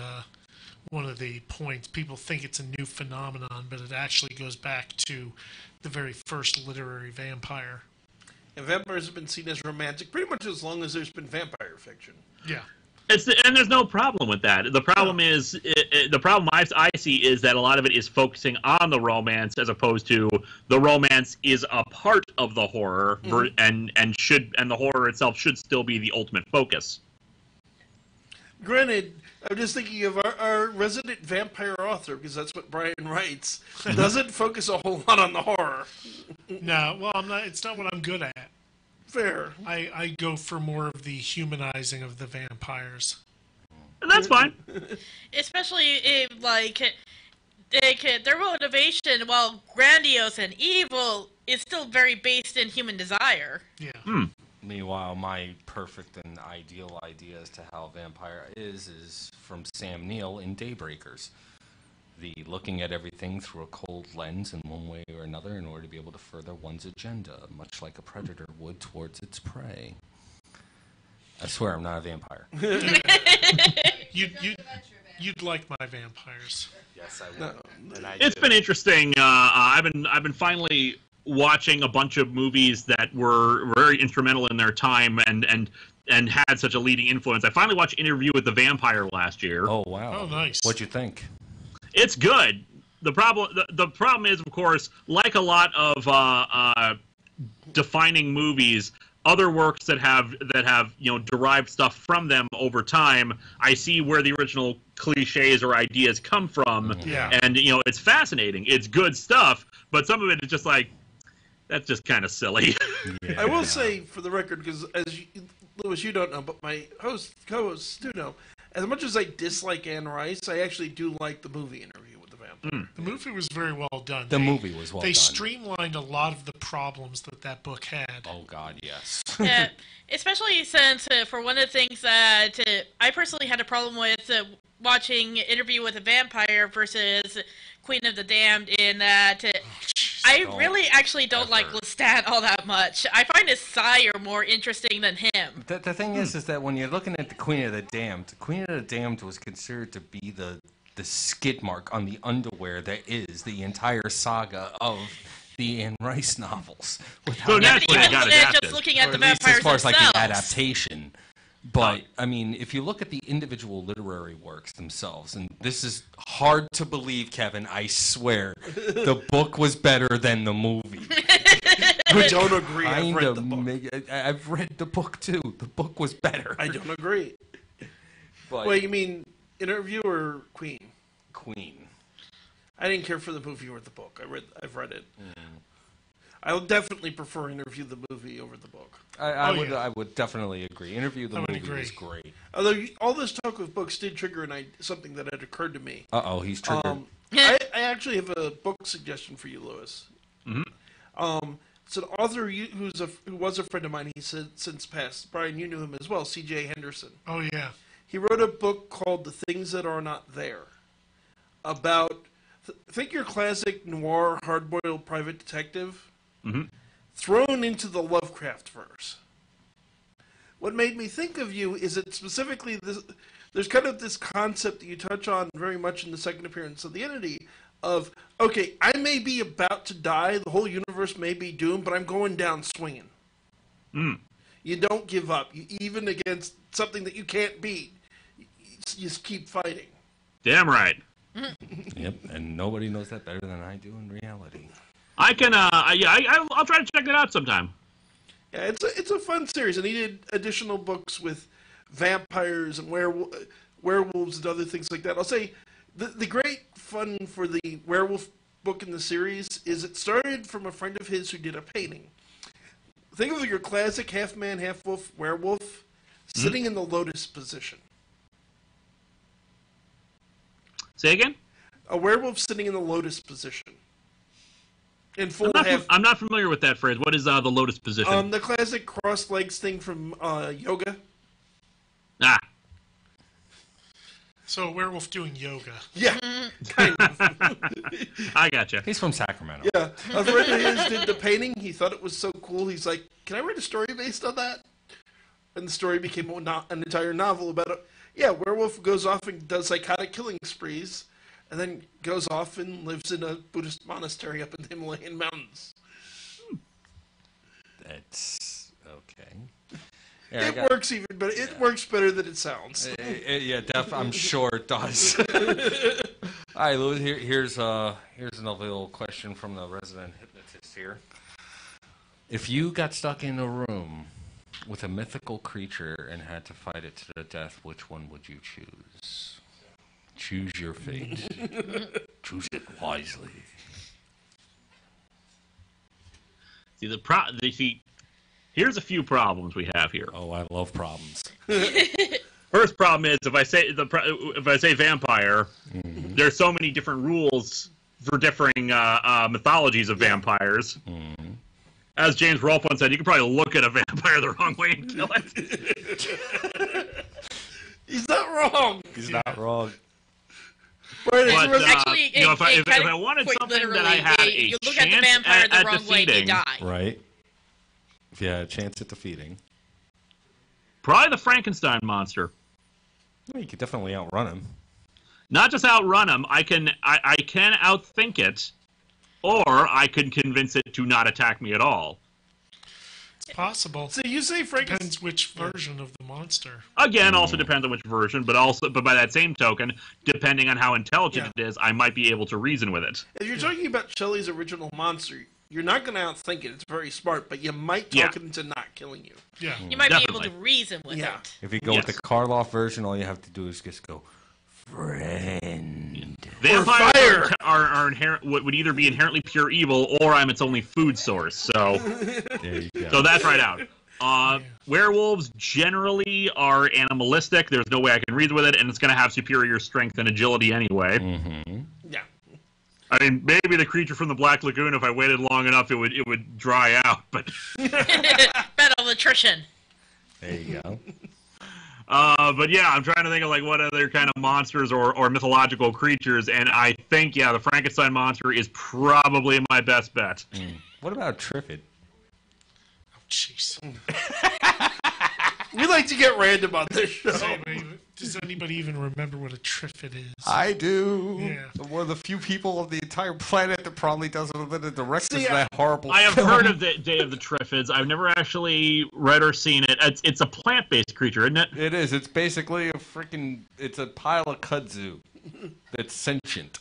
one of the points. People think it's a new phenomenon, but it actually goes back to the very first literary vampire. And vampires have been seen as romantic pretty much as long as there's been vampire fiction. Yeah. And there's no problem with that. The problem is, the problem I see is that a lot of it is focusing on the romance as opposed to the romance is a part of the horror, and the horror itself should still be the ultimate focus. Granted, I'm just thinking of our resident vampire author, because that's what Brian writes, doesn't focus a whole lot on the horror. No, well, I'm not. It's not what I'm good at. Fair. I go for more of the humanizing of the vampires. And that's fine. Especially if, their motivation, while grandiose and evil, is still very based in human desire. Yeah. Meanwhile, my perfect and ideal idea as to how a vampire is from Sam Neill in Daybreakers. The looking at everything through a cold lens in one way or another in order to be able to further one's agenda, much like a predator would towards its prey. I swear I'm not a vampire. You'd like my vampires. Yes, I would. And I It's been interesting. I've been finally watching a bunch of movies that were very instrumental in their time and had such a leading influence. I finally watched Interview with the Vampire last year. Oh, wow. Oh, nice. What'd you think? It's good. The problem is, of course, like a lot of defining movies, other works that have derived stuff from them over time, I see where the original cliches or ideas come from. Yeah. And it's fascinating. It's good stuff, but some of it is just like, that's just kind of silly. I will say, for the record, because Louis, you don't know, but my co-hosts do know, as much as I dislike Anne Rice, I actually do like the movie Interview with the Vampire. The movie was very well done. The movie was well They done. streamlined a lot of the problems that book had. Oh, God, yes. Yeah, especially since, for one of the things that I personally had a problem with watching Interview with a Vampire versus Queen of the Damned, in that I really actually don't like Lestat all that much. I find his sire more interesting than him. The thing is that when you're looking at the Queen of the Damned was considered to be the skid mark on the underwear that is the entire saga of the Anne Rice novels. So naturally, it got adapted. Just looking at Or the at least vampires as far as like the themselves. adaptation. But I mean, if you look at the individual literary works themselves, and this is hard to believe, Kevin, I swear, the book was better than the movie. I don't agree. I've read the book. I've read the book too. The book was better. I don't agree. But Wait, you mean Interview or Queen? Queen. I didn't care for the movie or the book. I've read it. I would definitely prefer Interview the movie over the book. I would definitely agree. Interview the I would movie agree. was great. Although all this talk of books did trigger something that had occurred to me. He's triggered. I I actually have a book suggestion for you, Lewis. Mm-hmm. It's an author who was a friend of mine. He said since passed. Brian, you knew him as well. C.J. Henderson. Oh, yeah. He wrote a book called "The Things That Are Not There," about think your classic noir hard-boiled private detective thrown into the Lovecraft verse. What made me think of you is that specifically this. There's kind of this concept that you touch on very much in the second appearance of the Entity of, okay, I may be about to die, the whole universe may be doomed, but I'm going down swinging. You don't give up. Even against something that you can't beat, you just keep fighting. Damn right. Yep, and nobody knows that better than I do in reality. I can, I'll try to check that out sometime. Yeah, it's a fun series, and he did additional books with vampires and werewolves and other things like that. I'll say the great fun for the werewolf book in the series is it started from a friend of his who did a painting. Think of your classic half-man, half-wolf werewolf sitting in the lotus position. Say again? A werewolf sitting in the lotus position. In full I'm not familiar with that phrase. What is the lotus position? The classic cross legs thing from yoga. Ah. So a werewolf doing yoga. Yeah, kind of. I gotcha. He's from Sacramento. Yeah, a friend of his did the painting. He thought it was so cool. He's like, "Can I write a story based on that?" And the story became an entire novel about it. Yeah, werewolf goes off and does psychotic killing sprees, and then goes off and lives in a Buddhist monastery up in the Himalayan mountains. That's okay. Yeah, It works even better. It works better than it sounds. Yeah, I'm sure it does. All right, Louis. Here's another little question from the resident hypnotist here. If you got stuck in a room with a mythical creature and had to fight it to the death, which one would you choose? Choose your fate. Choose it wisely. See, here's a few problems we have here. Oh, I love problems. First problem is if I say vampire, there's so many different rules for differing mythologies of vampires. As James Rolfe once said, you can probably look at a vampire the wrong way and kill it. He's not wrong. He's not wrong. But Actually, if I wanted something that I had a you look at the chance vampire the at wrong way, you defeating, die. Right. If you had a chance at defeating. probably the Frankenstein monster. Well, you could definitely outrun him. Not just outrun him, I can outthink it, or I can convince it to not attack me at all. It's possible. So you say Frankenstein... Depends which version of the monster. Again, also depends on which version, but by that same token, depending on how intelligent it is, I might be able to reason with it. If you're talking about Shelley's original monster, you're not going to outthink it. It's very smart, but you might talk it into not killing you. Yeah. You might Definitely. be able to reason with it. If you go with the Karloff version, all you have to do is just go, friend. Vampires are inherent, would either be inherently pure evil, or I'm its only food source. So, There you go. so that's right out. Werewolves generally are animalistic. There's no way I can reason with it, and it's going to have superior strength and agility anyway. Mm-hmm. Yeah. I mean, maybe the creature from the Black Lagoon, if I waited long enough, it would dry out. But Battle attrition. There you go. but yeah, I'm trying to think of like what other kind of monsters or mythological creatures, and I think the Frankenstein monster is probably my best bet. What about Triffid? Oh, jeez. We like to get random on this show. Does anybody even remember what a Triffid is? I do. Yeah. One of the few people on the entire planet that probably doesn't know the directors See, of that horrible I have film. heard of the Day of the Triffids. I've never actually read or seen it. It's a plant-based creature, isn't it? It is. It's basically it's a pile of kudzu that's sentient.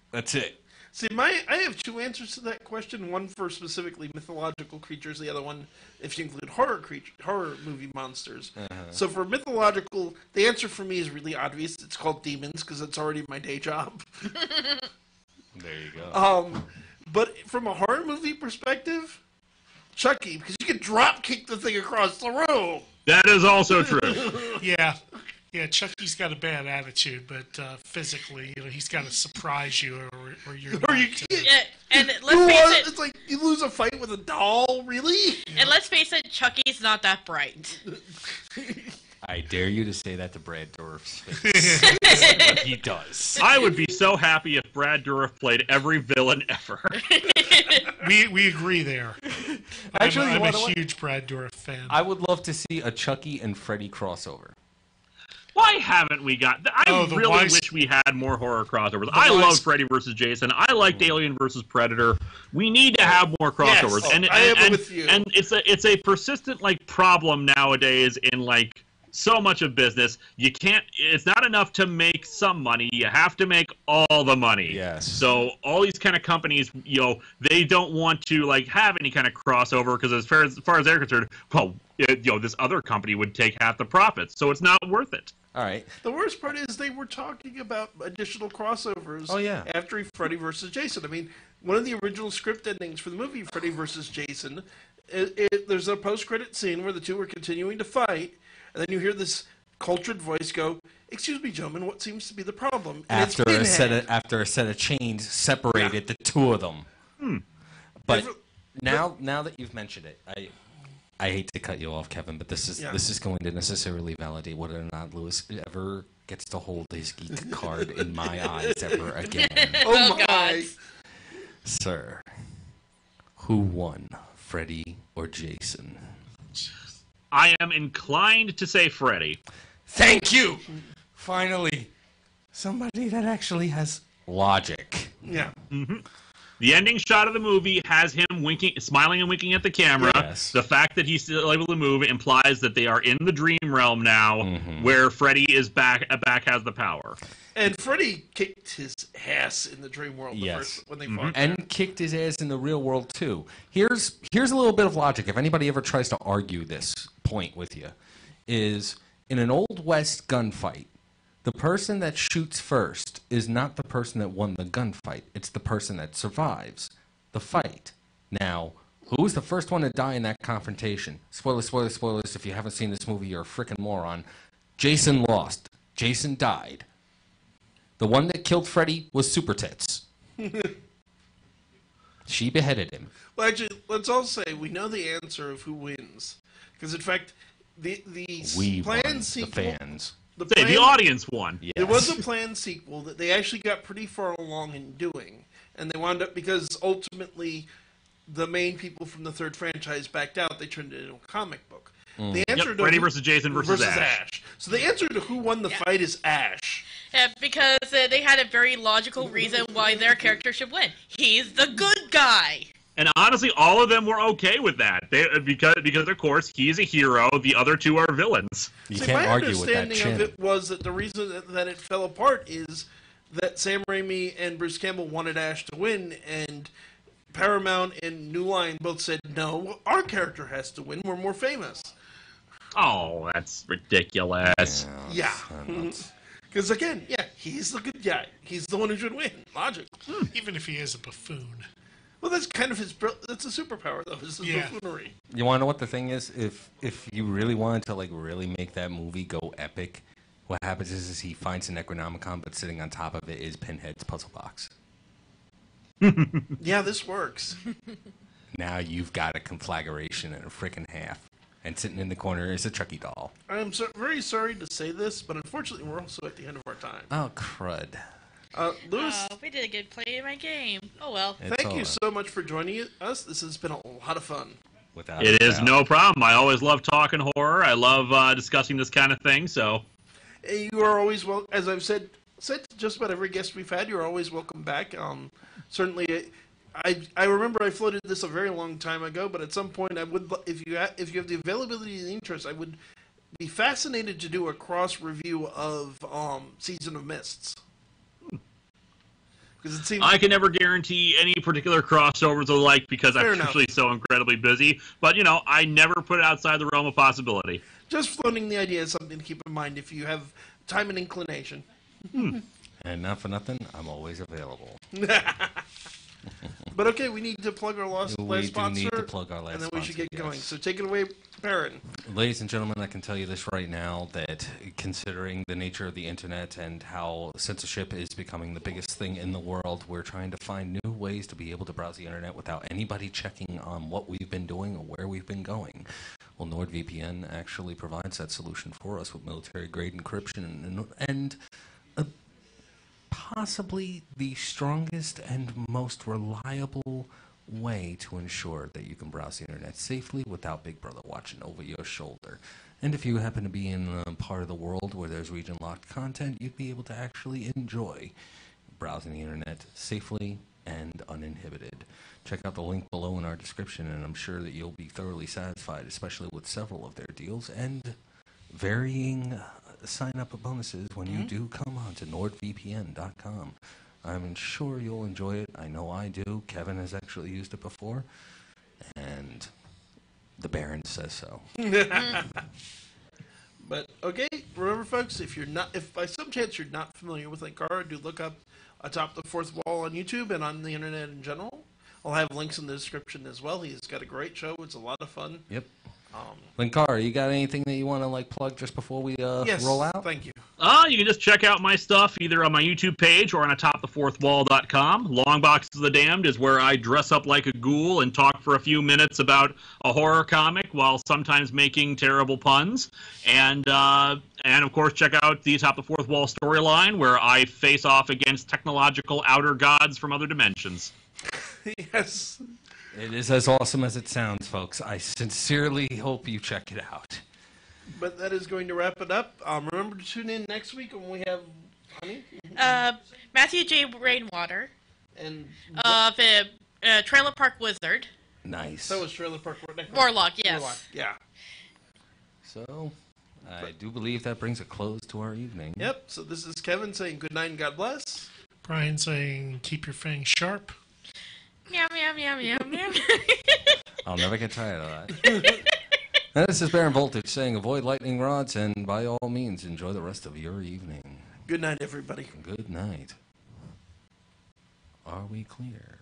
That's it. See, I have two answers to that question. One for specifically mythological creatures. The other one, if you include horror movie monsters. So for mythological, the answer for me is really obvious. It's called demons because it's already my day job. There you go. But from a horror movie perspective, Chucky, because you can drop kick the thing across the room. That is also true. Yeah. Yeah, Chucky's got a bad attitude, but physically, he's got to surprise you, or you're Or not, you can't. Yeah, and let's face it. It's like you lose a fight with a doll, really? And let's face it, Chucky's not that bright. I dare you to say that to Brad Dourif's face. But he does. I would be so happy if Brad Dourif played every villain ever. We agree there. Actually, I'm you a know what? huge Brad Dourif fan. I would love to see a Chucky and Freddy crossover. Why haven't we got? I the really wise- wish we had more horror crossovers. I love Freddy vs. Jason. I liked Alien vs. Predator. We need to have more crossovers. Yes, I am with you. And it's a persistent problem nowadays in so much of business. You can't. It's not enough to make some money. You have to make all the money. Yes. So all these kind of companies, they don't want to have any kind of crossover because as far as they're concerned, well, this other company would take half the profits, so it's not worth it. All right. The worst part is they were talking about additional crossovers. Oh, yeah. After Freddy vs. Jason. I mean, one of the original script endings for the movie Freddy vs. Jason, there's a post-credit scene where the two are continuing to fight, and then you hear this cultured voice go, "Excuse me, gentlemen, what seems to be the problem?" And After a set of chains separated the two of them. But now that you've mentioned it, I hate to cut you off, Kevin, but this is going to necessarily validate whether or not Lewis ever gets to hold his geek card in my eyes ever again. Oh my! God. Sir, who won, Freddy or Jason? I am inclined to say Freddy. Thank you! Finally, somebody that actually has logic. Yeah. The ending shot of the movie has him smiling and winking at the camera. Yes. The fact that he's still able to move implies that they are in the dream realm now, where Freddy is back has the power. And Freddy kicked his ass in the dream world when they fought. And kicked his ass in the real world, too. Here's a little bit of logic. If anybody ever tries to argue this point with you, is in an Old West gunfight, the person that shoots first is not the person that won the gunfight. It's the person that survives the fight. Now, who was the first one to die in that confrontation? Spoilers. If you haven't seen this movie, you're a freaking moron. Jason lost. Jason died. The one that killed Freddy was Super Tits. She beheaded him. Well, actually, let's all say we know the answer of who wins. Because, in fact, the We planned won, sequel... the fans. The audience won. Yes. There was a planned sequel that they actually got pretty far along in doing. And they wound up, because ultimately the main people from the third franchise backed out, they turned it into a comic book. The answer to Freddy vs. Jason versus Ash. So the answer to who won the fight is Ash. Yeah, because they had a very logical reason why their character should win. He's the good guy. And honestly, all of them were okay with that. Because of course, he's a hero. The other two are villains. You See, can't my argue with that understanding of chin. it was that the reason that it fell apart is that Sam Raimi and Bruce Campbell wanted Ash to win, and Paramount and New Line both said, no, our character has to win. We're more famous. Oh, that's ridiculous. Yeah. Because again, he's the good guy. He's the one who should win. Logic. Even if he is a buffoon. Well, that's kind of that's a superpower, though, is his buffoonery. You want to know what the thing is? If you really wanted to really make that movie go epic, what happens is he finds an Necronomicon, but sitting on top of it is Pinhead's puzzle box. Yeah, this works. Now you've got a conflagration and a frickin' half. And sitting in the corner is a Chucky doll. I'm very sorry to say this, but unfortunately we're also at the end of our time. Oh, crud. Lewis, We did a good play in my game. Oh well. thank you so much for joining us. This has been a lot of fun. Without It a is doubt. no problem. I always love talking horror. I love discussing this kind of thing. So You are always welcome. As I've said to just about every guest we've had, you're always welcome back. Certainly, I remember I floated this a very long time ago, but at some point I would, if you have the availability and the interest, I would be fascinated to do a cross review of Season of Mists. Because it seems I can never guarantee any particular crossovers alike because Fair I'm enough. usually so incredibly busy. But I never put it outside the realm of possibility. just floating the idea is something to keep in mind if you have time and inclination. And not for nothing, I'm always available. But okay, we need to plug our last We do sponsor. need to plug our last and then we should sponsor, get going. yes. So take it away, Baron. Ladies and gentlemen, I can tell you this right now, that considering the nature of the internet and how censorship is becoming the biggest thing in the world, we're trying to find new ways to be able to browse the internet without anybody checking on what we've been doing or where we've been going. Well, NordVPN actually provides that solution for us with military-grade encryption and possibly the strongest and most reliable way to ensure that you can browse the internet safely without Big Brother watching over your shoulder. And if you happen to be in a part of the world where there's region-locked content, you'd be able to actually enjoy browsing the internet safely and uninhibited. Check out the link below in our description, and I'm sure that you'll be thoroughly satisfied, especially with several of their deals and varying sign-up bonuses when you do come on to NordVPN.com. I'm sure you'll enjoy it. I know I do. Kevin has actually used it before, and the Baron says so. But okay, remember, folks, if by some chance you're not familiar with Linkara, do look up Atop the Fourth Wall on YouTube and on the internet in general. I'll have links in the description as well. He's got a great show. It's a lot of fun. Yep. Linkara, you got anything that you want to plug just before we Yes, roll out? Thank you. You can just check out my stuff either on my YouTube page or on atopthefourthwall.com. Long Box of the Damned is where I dress up like a ghoul and talk for a few minutes about a horror comic while sometimes making terrible puns. And of course, check out the Atop the Fourth Wall storyline where I face off against technological outer gods from other dimensions. Yes. It is as awesome as it sounds, folks. I sincerely hope you check it out. But that is going to wrap it up. Remember to tune in next week when we have Honey Matthew J. Rainwater and of Trailer Park Wizard. Nice. that was Trailer Park Warlock, yes. Warlock, yeah. So, I do believe that brings a close to our evening. Yep. So this is Kevin saying good night and God bless. Brian saying, keep your fangs sharp. Meow, meow, meow, meow, meow. I'll never get tired of that. And this is Baron Voltage saying avoid lightning rods and by all means enjoy the rest of your evening. Good night, everybody. Good night. Are we clear?